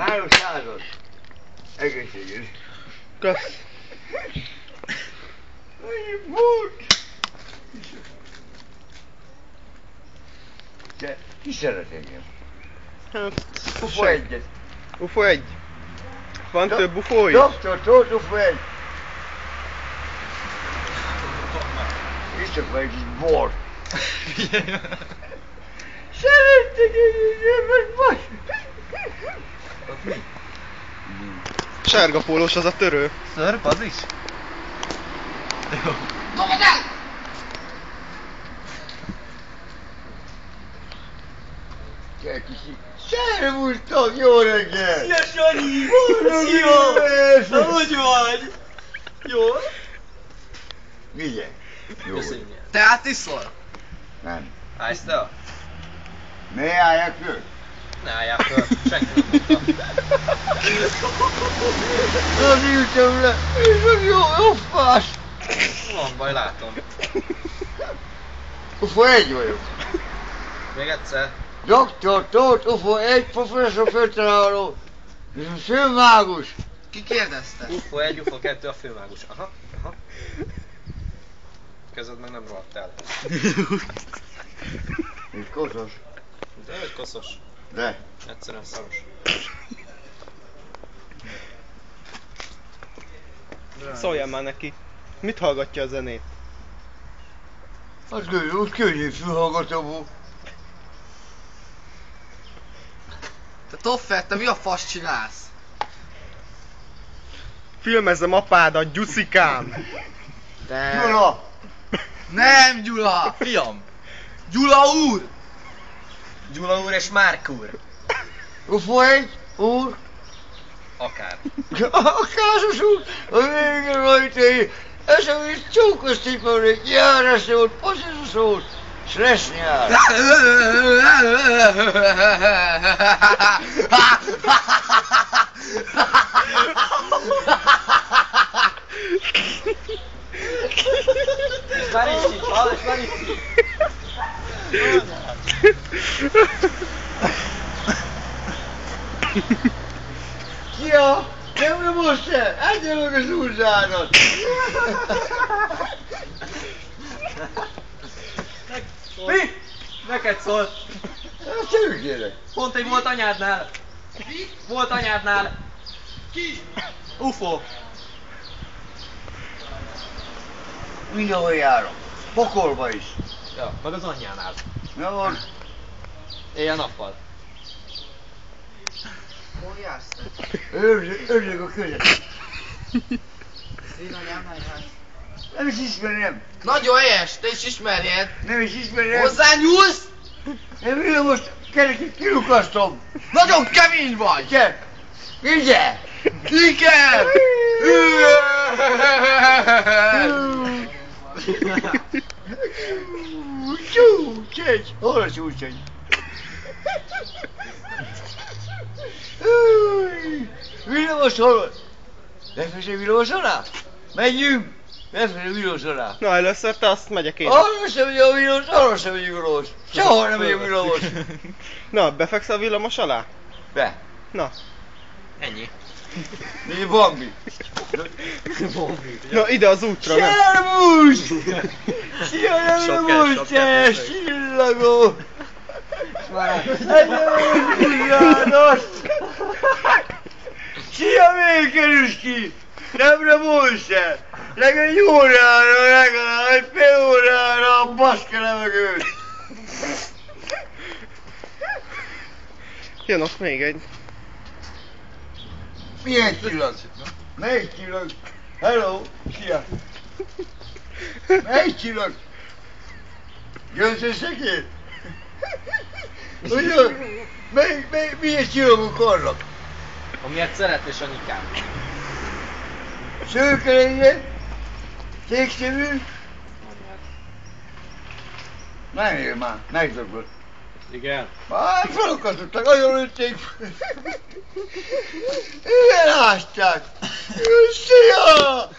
300. Egészséges. Kösz. Te, ki szeret engem? Hát, UFO 1-et. UFO 1. Van több UFO is? Doktor Tóth UFO 1. Iszok meg egy kis bort. Szerettek engem, meg vagy. Sárga pólós az a törő. Szörp az is? Jó. Dobod el! Kell kicsi. Szervusztok, jó reggel! Szia Sanyi! Szia! Na, hogy vagy? Jó? Vigye. Jó. Köszönjük. Te átiszol? Nem. Állsz te? Ne álljak föl? Ne álljál föl, senki nem mondta. Nem ültem le, és jó fás. Van baj, látom. UFO 1 vagyok. Még egyszer. Doktor Tóth UFO 1 professzor főtaláló. És a főmágus. Ki kérdezte? UFO 1, UFO 2 a főmágus. Aha, aha. Kezed meg nem rohadt el. És koszos. De vagy koszos. De. Egyszerűen szaros. Szóljál már neki. Mit hallgatja a zenét? Az úgy könnyű fülhallgatóból. Te Toffer, te mi a fasz csinálsz? Filmezem apádat, Gyuszikám! Te... Gyula! Nem Gyula! Fiam! Gyula úr! Gyula úr és Márk úr! UFO 1 úr. Akár. A káros úr, a végre rajtai, ez a víz csókoztipanék, járás szót, pozitív szót, s lesz nyár. És már is így, hallod, és már is így. Szia! Nem most el! Egyelőg az úrzádat! Mi? Neked szólt. Szerű kérek! Pont egy volt anyádnál. Ki? Volt anyádnál. Ki? UFO. Mindenhol járok. Pokolba is. Ja, meg az anyjánál. Na van. Éjjel-nappal. Hol jársz te? Örülök a között. Én anyámnál jársz. Nem is ismerem. Nagyon helyes, te is ismerjed. Nem is ismerem. Hozzányúlsz? Nem villamos kerekét kilukasztom. Nagyon kemény vagy. Gyere! Vigye! Igen! Csúcsegy! Hol a csúcsegy? Villamos hol? Lefesé villamos alá? Menjünk! Lefesé villamos alá. Na, először te, azt megyek én. Arra sem megy a villamos, arra sem megy a villamos. Sehol nem megy a villamos. Na, befekszel a villamos alá? Be. Na. Ennyi. Mi Bambi? Na, ide az útra, nem? Szervusz! Szia, nem Sok most kell, el, csillagó! János! Szia, miért kerülsz ki? Nem most el! Legalább egy órára, legalább egy fél órára baszka levegőt! Jön ott még egy. Milyen csillag? Melyik csillag? Hello! Szia! Melyik csillag? Gyöngyszőszekér? Ugye? Milyen csillagok vannak? Amilyet szeretés anyikám. Szőkelénye? Székszívű? Nem ér már, megdöbbött. Igen. Már felakasztottak, nagyon lőtték. Igen, ásták. Szia!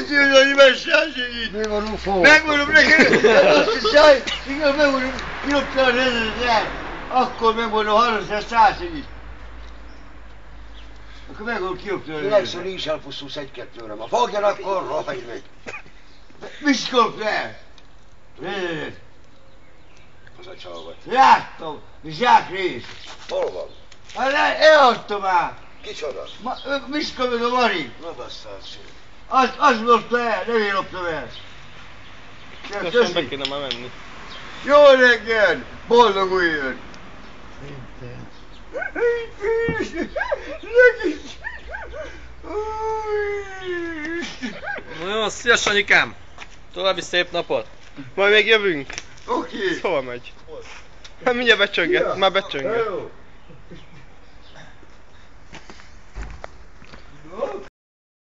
Szia, hogy messzásig. Mi van UFO? Megmondom neked, azt hiszem, igen, megmondom, kiloptál az 1000 jár. Akkor megmondom 300 is. Akkor megvan kioptani. Legször is elpusztulsz egy-kettőre. Ma fogjon akkor, rohagy meg. Miskolc le! Nézd! Az a csalvat. Láttam! Zsákrész! Hol van? Hát eladtam már! Kicsoda? Miskolc a Mari! Na basszál szép. Az lopta el, nem én loptam el. Lassan be kéne már menni. Jó reggel! Boldog új évet! Na jó, szia Sanyikám! További szép napot! Majd még jövünk. Oké. Hova megy? Hát mindjárt becsönget, már becsönget. Hello.